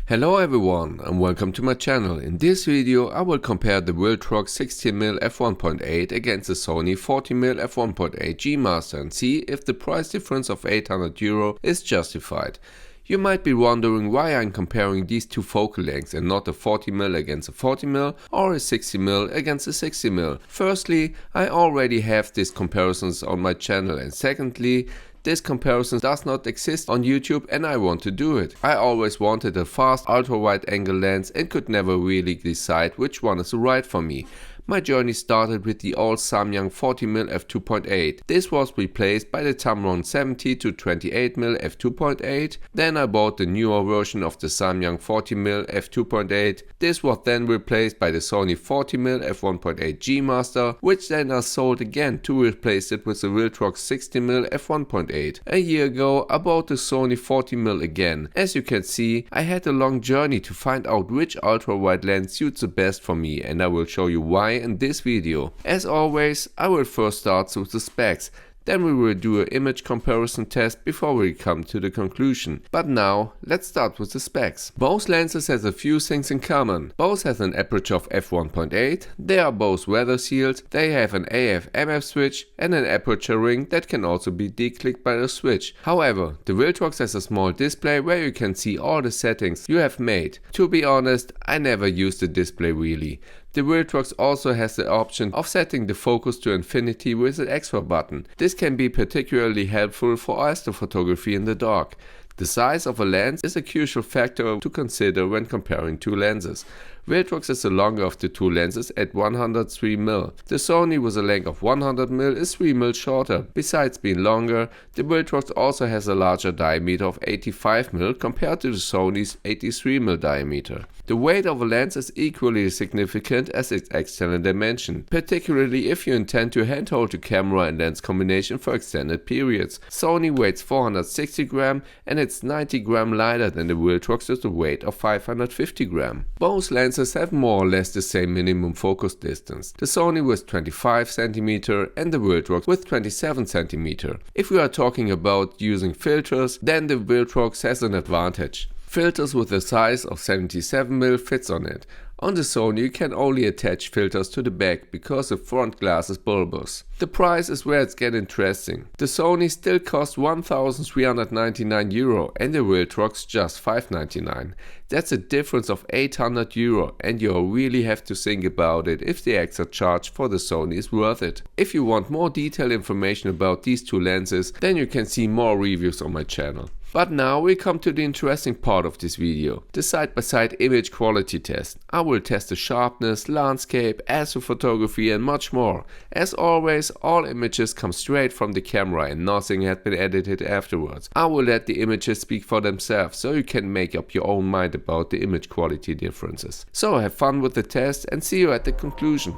Hello everyone and welcome to my channel. In this video I will compare the Viltrox 16mm F1.8 against the Sony 14mm F1.8 G Master and see if the price difference of €800 is justified. You might be wondering why I'm comparing these two focal lengths and not a 40mm against a 40mm or a 60mm against a 60mm. Firstly, I already have these comparisons on my channel, and secondly, this comparison does not exist on YouTube and I want to do it. I always wanted a fast ultra-wide angle lens and could never really decide which one is right for me. My journey started with the old Samyang 40mm f2.8. This was replaced by the Tamron 70 to 28mm f2.8. Then I bought the newer version of the Samyang 40mm f2.8. This was then replaced by the Sony 40mm f1.8 G Master, which then I sold again to replace it with the Viltrox 16mm f1.8. A year ago I bought the Sony 40mm again. As you can see, I had a long journey to find out which ultra-wide lens suits the best for me, and I will show you why in this video. As always, I will first start with the specs. Then we will do an image comparison test before we come to the conclusion. But now, let's start with the specs. Both lenses has a few things in common. Both have an aperture of f1.8, they are both weather sealed, they have an AF/MF switch and an aperture ring that can also be declicked by the switch. However, the Viltrox has a small display where you can see all the settings you have made. To be honest, I never used the display really. The Viltrox also has the option of setting the focus to infinity with an extra button. This can be particularly helpful for astrophotography in the dark. The size of a lens is a crucial factor to consider when comparing two lenses. Viltrox is the longer of the two lenses at 103mm. The Sony with a length of 100mm is 3mm shorter. Besides being longer, the Viltrox also has a larger diameter of 85mm compared to the Sony's 83mm diameter. The weight of a lens is equally significant as its external dimension, particularly if you intend to handhold the camera and lens combination for extended periods. Sony weighs 460 grams and it's 90 grams lighter than the Viltrox with a weight of 550 grams. Both lenses have more or less the same minimum focus distance. The Sony with 25cm and the Viltrox with 27cm. If we are talking about using filters, then the Viltrox has an advantage. Filters with a size of 77mm fits on it. On the Sony you can only attach filters to the back because the front glass is bulbous. The price is where it's getting interesting. The Sony still costs €1,399 and the Viltrox just €599. That's a difference of €800 and you really have to think about it if the extra charge for the Sony is worth it. If you want more detailed information about these two lenses, then you can see more reviews on my channel. But now we come to the interesting part of this video, the side-by-side image quality test. I will test the sharpness, landscape, astrophotography and much more. As always, all images come straight from the camera and nothing has been edited afterwards. I will let the images speak for themselves so you can make up your own mind about the image quality differences. So have fun with the test and see you at the conclusion.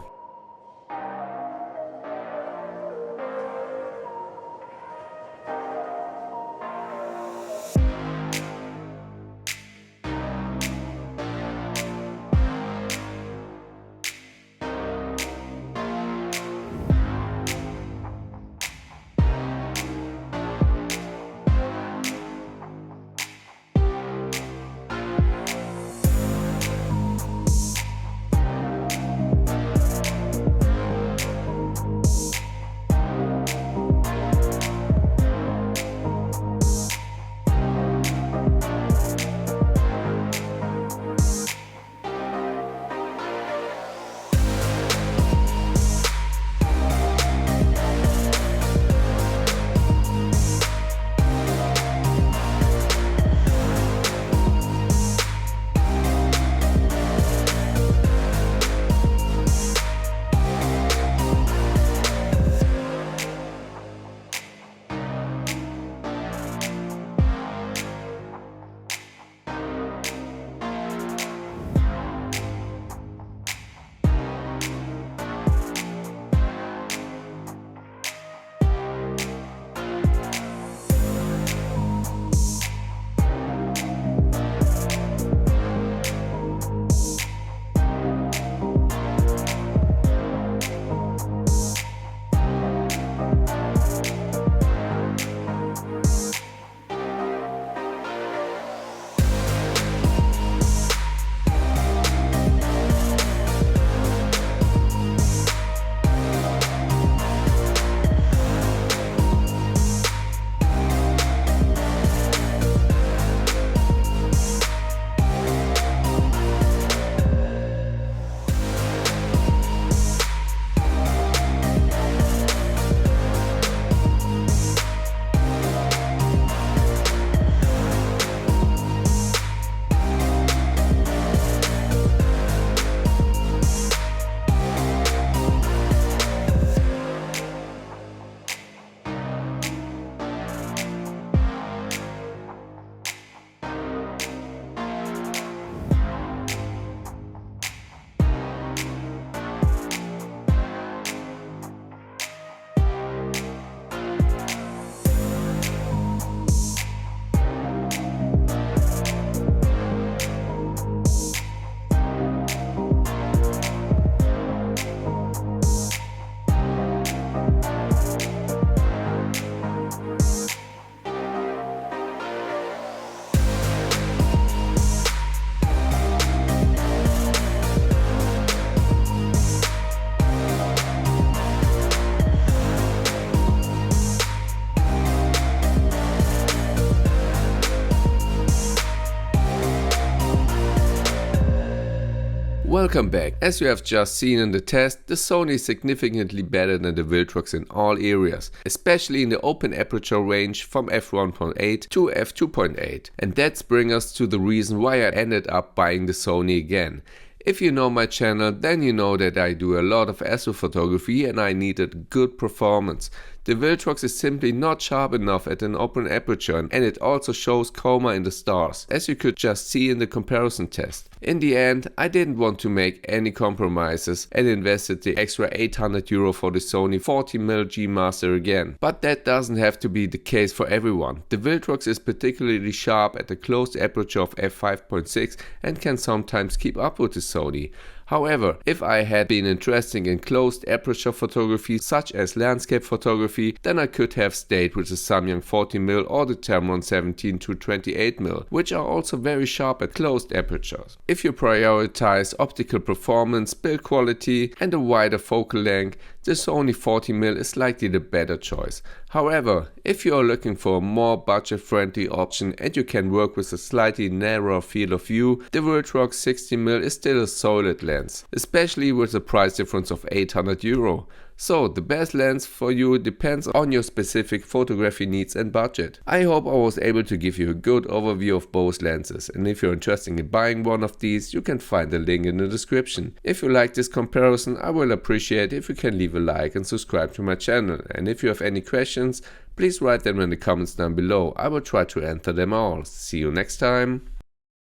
Welcome back. As you have just seen in the test, the Sony is significantly better than the Viltrox in all areas, especially in the open aperture range from f1.8 to f2.8. And that's brings us to the reason why I ended up buying the Sony again. If you know my channel, then you know that I do a lot of astrophotography and I needed good performance. The Viltrox is simply not sharp enough at an open aperture, and it also shows coma in the stars, as you could just see in the comparison test. In the end, I didn't want to make any compromises and invested the extra €800 for the Sony 14mm G Master again. But that doesn't have to be the case for everyone. The Viltrox is particularly sharp at a closed aperture of f5.6 and can sometimes keep up with the Sony. However, if I had been interested in closed aperture photography such as landscape photography, then I could have stayed with the Samyang 40mm or the Tamron 17-28mm, which are also very sharp at closed apertures. If you prioritize optical performance, build quality and a wider focal length, the Sony 40mm is likely the better choice. However, if you are looking for a more budget-friendly option and you can work with a slightly narrower field of view, the Viltrox 16mm is still a solid lens, especially with a price difference of €800. So the best lens for you depends on your specific photography needs and budget. I hope I was able to give you a good overview of both lenses, and if you're interested in buying one of these, you can find the link in the description. If you like this comparison, I will appreciate if you can leave a like and subscribe to my channel, and if you have any questions, please write them in the comments down below. I will try to answer them all. See you next time.